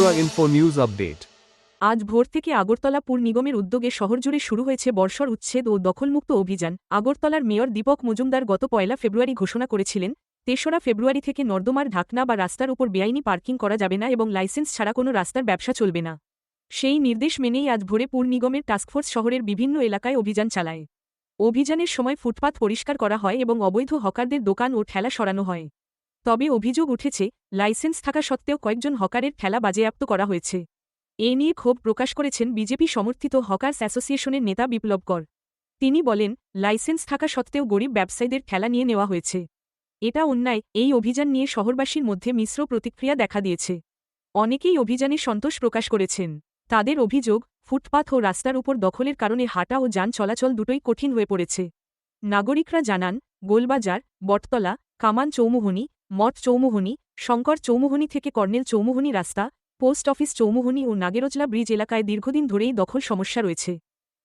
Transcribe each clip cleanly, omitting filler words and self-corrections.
Agora Info News Update. আজ ভোর থেকে আগরতলা পুর নিগমের উদ্যোগে শহরজুড়ে শুরু হয়েছে বর্ষর উচ্ছেদ ও দখলমুক্ত অভিযান। আগরতলার মেয়র দীপক মজুমদার গত 1 ফেব্রুয়ারি ঘোষণা করেছিলেন, 3রা ফেব্রুয়ারি থেকে নর্দমার ঢাকনা বা রাস্তার উপর বেআইনি পার্কিং করা যাবে না এবং লাইসেন্স ছাড়া কোনো রাস্তার ব্যবসা চলবে না। সেই নির্দেশ মেনেই আজ ভোরে পুর নিগমের টাস্কফোর্স শহরের বিভিন্ন এলাকায় অভিযান চালায়। অভিযানের সময় ফুটপাত পরিষ্কার করা হয় এবং অবৈধ হকারদের দোকান ও ঠেলা সরানো হয়। তবে অভিযোগ উঠেছে, লাইসেন্স থাকা সত্ত্বেও কয়েকজন হকারের ঠেলা বাজেয়াপ্ত করা হয়েছে। এ নিয়ে ক্ষোভ প্রকাশ করেছেন বিজেপি সমর্থিত হকার্স অ্যাসোসিয়েশনের নেতা বিপ্লব কর। তিনি বলেন, লাইসেন্স থাকা সত্ত্বেও গরিব ব্যবসায়ীদের ঠেলা নিয়ে নেওয়া হয়েছে। এটা অন্যায়। এই অভিযান নিয়ে শহরবাসীর মধ্যে মিশ্র প্রতিক্রিয়া দেখা দিয়েছে। অনেকেই অভিযানে সন্তোষ প্রকাশ করেছেন। তাদের অভিযোগ, ফুটপাথ ও রাস্তার উপর দখলের কারণে হাঁটা ও যান চলাচল দুটোই কঠিন হয়ে পড়েছে। নাগরিকরা জানান, গোলবাজার, বটতলা, কামান চৌমুহনী, মঠ চৌমুহনী, শঙ্কর চৌমুহনী থেকে কর্নেল চৌমুহনী রাস্তা, পোস্ট অফিস চৌমুহনী ও নাগেরোজলা ব্রিজ এলাকায় দীর্ঘদিন ধরেই দখল সমস্যা রয়েছে।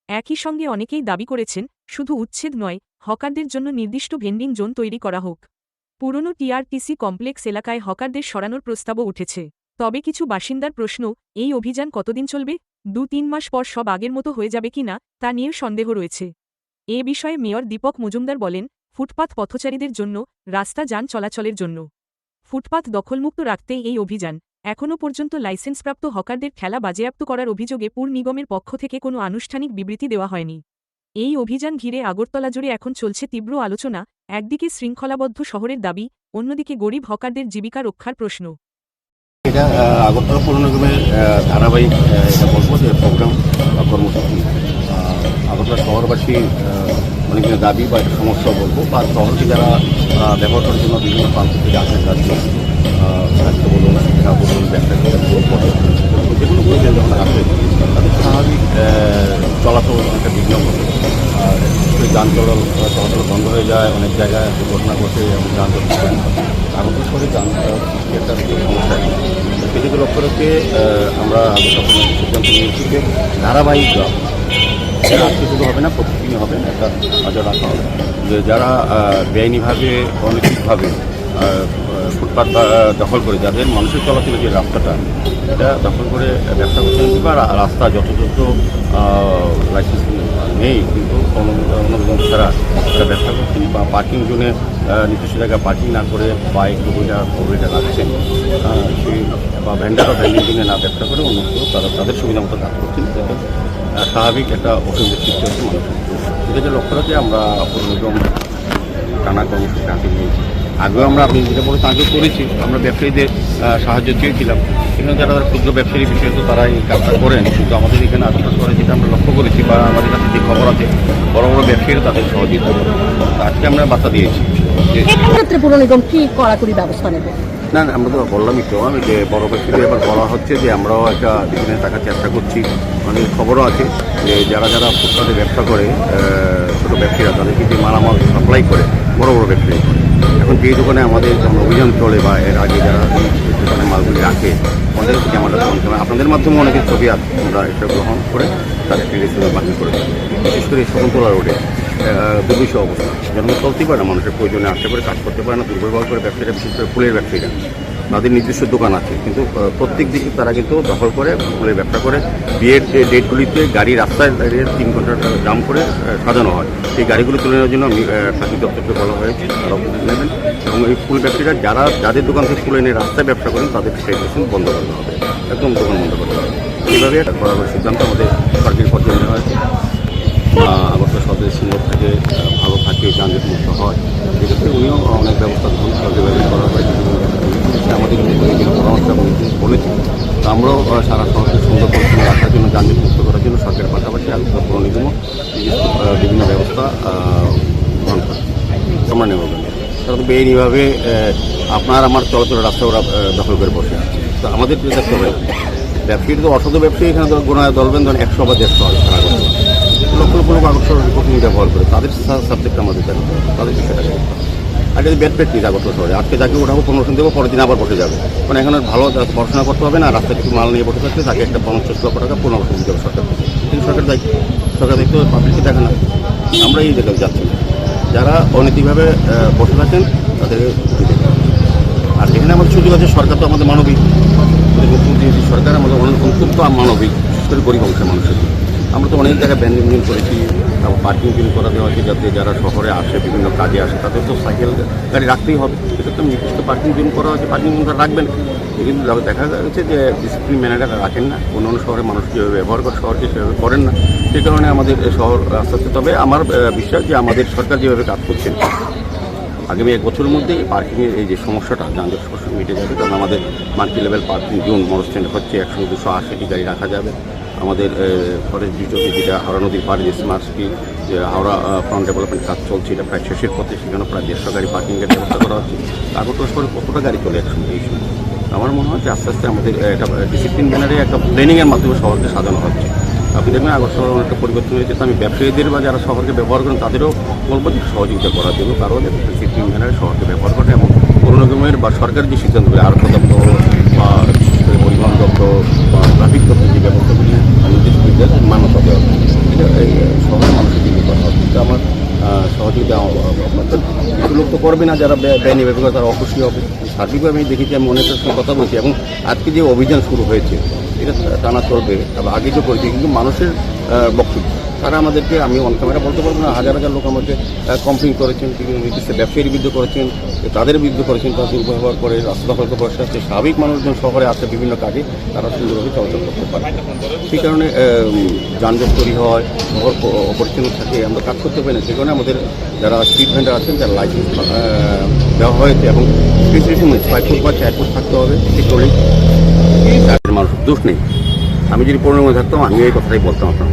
একই সঙ্গে অনেকেই দাবি করেছেন, শুধু উচ্ছেদ নয়, হকারদের জন্য নির্দিষ্ট ভেন্ডিং জোন তৈরি করা হোক। পুরনো টিআরটিসি কমপ্লেক্স এলাকায় হকারদের সরানোর প্রস্তাবও উঠেছে। তবে কিছু বাসিন্দার প্রশ্ন, এই অভিযান কতদিন চলবে? 2-3 মাস পর সব আগের মতো হয়ে যাবে কিনা, তা নিয়েও সন্দেহ রয়েছে। এ বিষয়ে মেয়র দীপক মজুমদার বলেন, ফুটপাত পথচারীদের জন্য, রাস্তা যান চলাচলের জন্য। ফুটপাত দখলমুক্ত রাখতেই এই অভিযান। এখনও পর্যন্ত লাইসেন্সপ্রাপ্ত হকারদের ঠেলা বাজেয়াপ্ত করার অভিযোগে পুর নিগমের পক্ষ থেকে কোনো আনুষ্ঠানিক বিবৃতি দেওয়া হয়নি। এই অভিযান ঘিরে আগরতলা জুড়ে এখন চলছে তীব্র আলোচনা। একদিকে শৃঙ্খলাবদ্ধ শহরের দাবি, অন্যদিকে গরিব হকারদের জীবিকা রক্ষার প্রশ্ন। এটা আগরতলা পৌর নিগমের ধারাবাহিক এটা বলবো যে প্রোগ্রাম বা কর্মসূচি আগরতলা শহরবাসী অনেক দাবি বা একটা সমস্যা বলবো, বা শহরকে যারা ব্যবহার করার জন্য বিভিন্ন প্রান্ত থেকে আসেন রাজ্যে স্বাস্থ্য বলুন, শিক্ষা বলুন, ব্যবসা যেগুলো প্রয়োজন যখন আসে তাদের স্বাভাবিক চলাচল অনেকটা বিঘ্ন ঘটে। যান চলাচল বন্ধ হয়ে যায়, অনেক জায়গায় দুর্ঘটনা ঘটে এবং যান চলাচল আগরতলা শহরে যান একটা সমস্যা। সেদিকে লক্ষ্য রেখে আমরা সিদ্ধান্ত নিয়েছি যে ধারাবাহিক আজকে শুধু হবে না, প্রতিদিনই হবে না, একটা নজর রাখা হবে যে যারা বেআইনিভাবে অনৈতিকভাবে ফুটপাত দখল করে, যাদের মানুষের চলাচলের যে রাস্তাটা এটা দখল করে ব্যবসা করছেন বা রাস্তা যথাযথ লাইসেন্স নেই কিন্তু অনুমোদন ছাড়া তারা ব্যবসা করছেন, বা পার্কিং জোনে নির্দিষ্ট জায়গায় পার্কিং না করে বাইক দুটা রাখছেন, সেই বা ভ্যান্ডিং জোনে না ব্যবসা করে অন্য তারা তাদের সুবিধা মতো কাজ করছেন, যাতে স্বাভাবিক একটা অসুবিধার সৃষ্টি হচ্ছে মানুষের। সেটাকে লক্ষ্য রেখে আমরা পৌর নিগম টানা কর্মসূচি হাতে নিয়েছি। আগেও আমরা আপনি যেটা বলেছেন আগেও করেছি, আমরা ব্যবসায়ীদের সাহায্য চেয়েছিলাম। এখানে যারা ক্ষুদ্র ব্যবসায়ী বিশেষত তারা এই কাজটা করেন, কিন্তু আমাদের এখানে আশপাশ করে যেটা আমরা লক্ষ্য করেছি বা আমাদের কাছে যে খবর আছে, বড় বড় ব্যবসায়ীরা তাদের সহযোগিতা করে। আজকে আমরা বার্তা দিয়েছি যে ক্ষেত্রে পুর নিগম কি কড়াকড়ি ব্যবস্থা নেবে। না, আমরা তো বললামই তো আমি যে বড় ব্যবসায়ীদের এবার বলা হচ্ছে যে আমরাও একটা ডিফারেন্স থাকার চেষ্টা করছি। অনেক খবরও আছে যে যারা ফুটপাতে ব্যবসা করে, ছোটো ব্যবসায়ীরা তাদেরকে যে মালামাল সাপ্লাই করে বড় বড় ব্যবসায়ী করে। এখন যেই দোকানে আমাদের যখন অভিযান চলে বা এর আগে যারা দোকানে মালগুলি রাখে, আমাদের ক্যামেরা আপনাদের মাধ্যমে অনেকের ছবি আছে, আমরা এটা গ্রহণ করে তাদের হিসেবে বাতিল করে দিই। বিশেষ করে শকুন্তলা রোডে দুর্বিষহ অবস্থা, যেমন চলতেই পারে না, মানুষের প্রয়োজনে আসতে পারে, কাজ করতে পারে না, দুর্বল করে ব্যবসায়ীরা, বিশেষ করে ফুলের ব্যবসায়ীরা তাদের নিজস্ব দোকান আছে, কিন্তু প্রত্যেক দিকে তারা কিন্তু দখল করে ফুলের ব্যবসা করে। বিয়ের ডেটগুলিতে গাড়ি রাস্তায় 3 ঘন্টা জাম করে সাজানো হয়। সেই গাড়িগুলো তুলে নেওয়ার জন্য ট্রাফিক দপ্তরকে বলা হয়েছে, তারা নেবেন। এবং এই ফুল ব্যবসায়ীরা যাদের দোকান থেকে ফুল এনে রাস্তায় ব্যবসা করেন তাদের রেজিস্ট্রেশন বন্ধ করতে হবে, একদম দোকান বন্ধ করতে হবে। এইভাবে একটা করার সিদ্ধান্ত আমাদের সরকারি পর্যায়ে নেওয়া হয়েছে। আগরতলা শহরের সুন্দর থাকে, ভালো থাকে, যানজট মুক্ত হয়, সেক্ষেত্রে উনিও অনেক ব্যবস্থা গ্রহণ সরকারিভাবে করা হয়েছে। আমাদের পরামর্শ বলেছি, তো আমরাও সারা শহরকে সুন্দর পরিচ্ছন্ন রাখার জন্য, যানজট মুক্ত করার জন্য সরকারের পাশাপাশি আগরতলা পৌর নিগমও বিভিন্ন ব্যবস্থা গ্রহণ করে আমরা নেব। তারা তো বেআইনিভাবে আপনার আমার চলাচলের রাস্তা ওরা দখল করে বসে আছে। তো আমাদের দেখতে হবে ব্যবসায়ী তো অসাধু ব্যবসায়ী এখানে তো গোনায় দলবেন, ধরেন 100 বা 150 লক্ষ লক্ষ লোক আগরতলা প্রতিনিধি ব্যবহার করে, তাদের সাবজেক্ট আমাদের জানতে হবে, তাদের বিষয়টা দেখতে হবে। আর যদি ব্যাড প্র্যাকটিস আগরতলা শহরে আজকে যাকে ওঠাবো 15 দেবো, পরের দিন আবার বসে যাবে, মানে এখন ভালো পড়াশোনা করতে হবে না, রাস্তা থেকে মাল নিয়ে বসে থাকছে, তাকে একটা 50 লক্ষ টাকা পুনর্বাসন দিতে হবে সরকার থেকে। কিন্তু সরকার দায়িত্ব পাবলিককে দেখে না। আমরা এই জায়গায় যাচ্ছি না, যারা অনৈতিকভাবে বসে থাকেন তাদের। আর যেখানে আমাদের সুযোগ আছে, সরকার তো আমাদের মানবিক, মুখ্যমন্ত্রী প্রতিনিধি সরকার আমাদের অনেক অত্যন্ত মানবিক, বিশেষ করে গরিব অংশের মানুষের জন্য। আমরা তো অনেক জায়গায় ব্যান নিয়ন্ত্রণ করেছি, তারপর পার্কিং বিল করা দেওয়া আছে, যাতে যারা শহরে আসে বিভিন্ন কাজে আসে তাদের তো সাইকেল গাড়ি রাখতেই হবে। এটা তো নির্দিষ্ট পার্কিং জোন করা হয়েছে, পার্কিং জোনটা রাখবেন। কিন্তু দেখা যাচ্ছে যে ডিসিপ্লিন ম্যানেজাররা রাখেন না, অন্য অন্য শহরে মানুষ যেভাবে ব্যবহার করে শহরকে সেভাবে করেন না। সেই কারণে আমাদের শহর আস্তে আস্তে, তবে আমার বিশ্বাস যে আমাদের সরকার যেভাবে কাজ করছেন আগামী 1 বছরের মধ্যে পার্কিংয়ের এই যে সমস্যাটা যানজট সমস্যা মিটে যাবে। কারণ আমাদের multi level parking zone motor stand হচ্ছে 100-280 গাড়ি রাখা যাবে। আমাদের ফরেস্ট ব্রিজ যেটা হাওড়া নদীর পাড়ে যে স্মার্ট সিটি যে হাওড়া ফ্রন্ট ডেভেলপমেন্ট কাজ চলছে, এটা প্রায় শেষের পথে, সেখানে প্রায় 150 গাড়ি পার্কিংয়ের ব্যবস্থা করা হচ্ছে। আগরতলা শহরে কতটা গাড়ি চলে একসঙ্গে এই সময়? আমার মনে হয় যে আস্তে আস্তে আমাদের একটা ডিসিপ্লিন ম্যানারে একটা প্ল্যানিংয়ের মাধ্যমে শহরকে সাজানো হচ্ছে। আপনি দেখবেন আগরতলা অনেকটা পরিবর্তন হয়েছে। তো আমি ব্যবসায়ীদের বা যারা শহরকে ব্যবহার করেন তাদেরও বলবো যে সহযোগিতা করার জন্য, কারণ ডিসিপ্লিন ম্যানারে শহরকে ব্যবহার করে এবং পৌর নিগমের বা সরকারের যে সিদ্ধান্তগুলি আরক্ষা দপ্তর বা পরিবহন দপ্তর বা ট্রাফিক দপ্তর যে ব্যবস্থাগুলি নির্দেশ বিদ্যালয় মান্যতা দেওয়া হবে, এটা এই শহরের মানুষের জন্য করা হবে। কিন্তু আমার সহযোগিতা কিছু লোক তো করবে না, যারা ব্যয় নেবে তারা অখুশি হবে। সার্বিকভাবে আমি দেখেছি, আমি অনেকের সঙ্গে কথা বলছি এবং আজকে যে অভিযান শুরু হয়েছে এটা টানা চলবে। তবে আগে যে করেছি কিন্তু মানুষের বক্তব্য তারা আমাদেরকে, আমি অন ক্যামেরা বলতে পারবো না, হাজার হাজার লোক আমাকে কমপ্লেন করেছেন, নির্দিষ্ট ব্যবসায়ীর বিরুদ্ধে করেছেন, তাদের বিরুদ্ধে করেছেন, তারা দুর্ব্যবহার করে রাস্তা দখল করে বসে আছে। স্বাভাবিক মানুষজন শহরে আসে বিভিন্ন কাজে, তারা সুন্দরভাবে চলাচল করতে পারে। সেই কারণে যানজট তৈরি হয়, শহর অপরিচ্ছন্ন থাকে, আমরা কাজ করতে পারি না। সেই কারণে আমাদের যারা স্ট্রিট ভেন্ডার আছেন যারা লাইসেন্স দেওয়া হয়েছে এবং স্পেসিফিকেশন 6 ফুট বা 4 ফুট থাকতে হবে, ঠিক করলেই তাদের মানুষ দোষ নেই। আমি যদি পৌরনিগমে থাকতাম আমি এই কথাটাই বলতাম, আপনার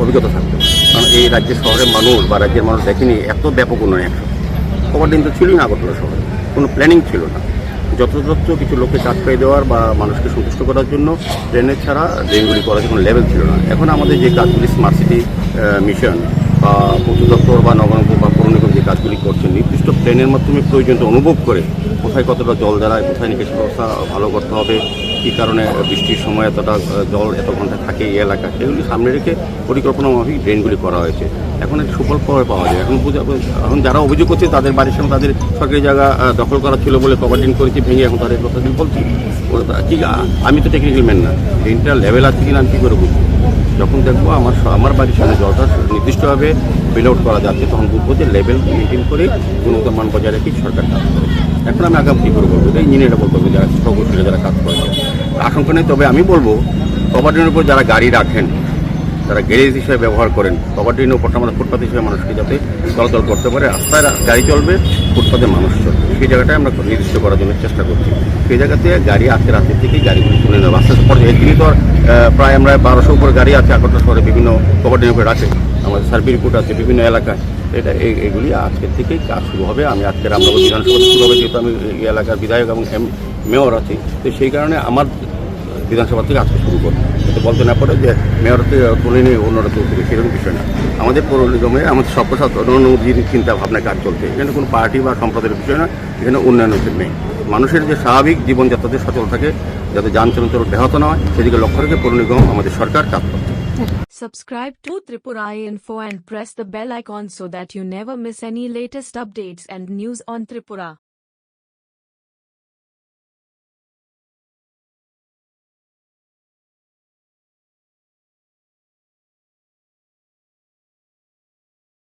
অভিজ্ঞতা থাকতো। কারণ এই রাজ্যের শহরের মানুষ বা রাজ্যের মানুষ দেখেনি এত ব্যাপক উন্নয়ন একশো খবর দিন তো ছিলই না আগরতলা শহরে, কোনো প্ল্যানিং ছিল না। যত্রতত্র কিছু লোককে চাষ পেয়ে দেওয়ার বা মানুষকে সন্তুষ্ট করার জন্য ড্রেনেজ ছাড়া ড্রেনগুলি করার কোনো লেভেল ছিল না। এখন আমাদের যে কাজগুলি স্মার্ট সিটি মিশন বা পূর্ত দপ্তর বা নগরায়ণ বা পৌর নিগম যে কাজগুলি করছেন, নির্দিষ্ট প্ল্যানের মাধ্যমে প্রয়োজনটা অনুভব করে কোথায় কতটা জল দাঁড়ায়, কোথায় নিকাশি ব্যবস্থা ভালো করতে হবে, কী কারণে বৃষ্টির সময় এতটা জল এত ঘন্টা থাকে এই এলাকা, সেগুলি সামনে রেখে পরিকল্পনা মাফিক ড্রেনগুলি করা হয়েছে। এখন একটা সুফল পাওয়া যায়। এখন যারা অভিযোগ করছে তাদের বাড়ির সামনে তাদের সরকারি জায়গা দখল করা ছিল বলে কভার ড্রেন করেছে ভেঙে, এখন তাদের কথা বলছি ঠিক। আমি তো টেকনিক্যাল ম্যান না, ড্রেনটা লেভেল আছে কিনা আমি কী করে বুঝবো? যখন দেখবো আমার বাড়ির সামনে জলটা নির্দিষ্টভাবে বিল আউট করা যাচ্ছে, তখন বুঝবো যে লেভেল মেনটেন করে গুণগত মান বজায় রেখে সরকার কাজ করে। এখন আমি আগাম কী করে বলবো? এটা ইঞ্জিনিয়াররা বলতে হবে, যারা সহকর্মীরা যারা কাজ করে আশঙ্কা নেই। তবে আমি বলবো কভার ড্রেনের উপর যারা গাড়ি রাখেন, যারা গ্যারেজ হিসেবে ব্যবহার করেন, কভার ড্রেনের উপরটা আমাদের ফুটপাথ হিসেবে মানুষকে যাতে চলাচল করতে পারে, রাস্তায় গাড়ি চলবে, ফুটপাথে মানুষ চলবে, সেই জায়গাটায় আমরা নির্দিষ্ট করার জন্য চেষ্টা করছি। সেই জায়গাতে গাড়ি আজকে রাতের থেকেই গাড়িগুলি তুলে নেওয়া আস্তে আস্তে পর্যায়ে। একদিনই তো প্রায় আমরা 1200 উপরে গাড়ি আছে আগরতলা শহরে বিভিন্ন কভার ড্রেনের উপরে রাখে, আমাদের সার্ভে রিপোর্ট আছে বিভিন্ন এলাকায়। এটা এগুলি আজকের থেকেই কাজ শুরু হবে। আমি আজকে রামনগর বিধানসভাতে শুরু হবে, যেহেতু আমি এই এলাকার বিধায়ক এবং মেয়র আছি, তো সেই কারণে আমার বিধানসভা থেকে আজকে শুরু করবো। কিন্তু বলতে না পারে যে মেয়রতে তুলে নিয়ে অন্যরা তুলতে, সেরকম বিষয় না। আমাদের পৌর নিগমে আমাদের সর্বসাধারণের চিন্তা ভাবনায় কাজ চলছে। এখানে কোনো পার্টি বা সম্প্রদায়ের বিষয় না, এখানে উন্নয়নের মেয়ে মানুষের যে স্বাভাবিক জীবনযাত্রাতে সচল থাকে, যাতে যান চলাচল ব্যাহত না হয়, সেদিকে লক্ষ্য রেখে পৌর নিগম আমাদের সরকার কাজ করছে। Subscribe to Tripura Info and press the bell icon so that you never miss any latest updates and news on Tripura.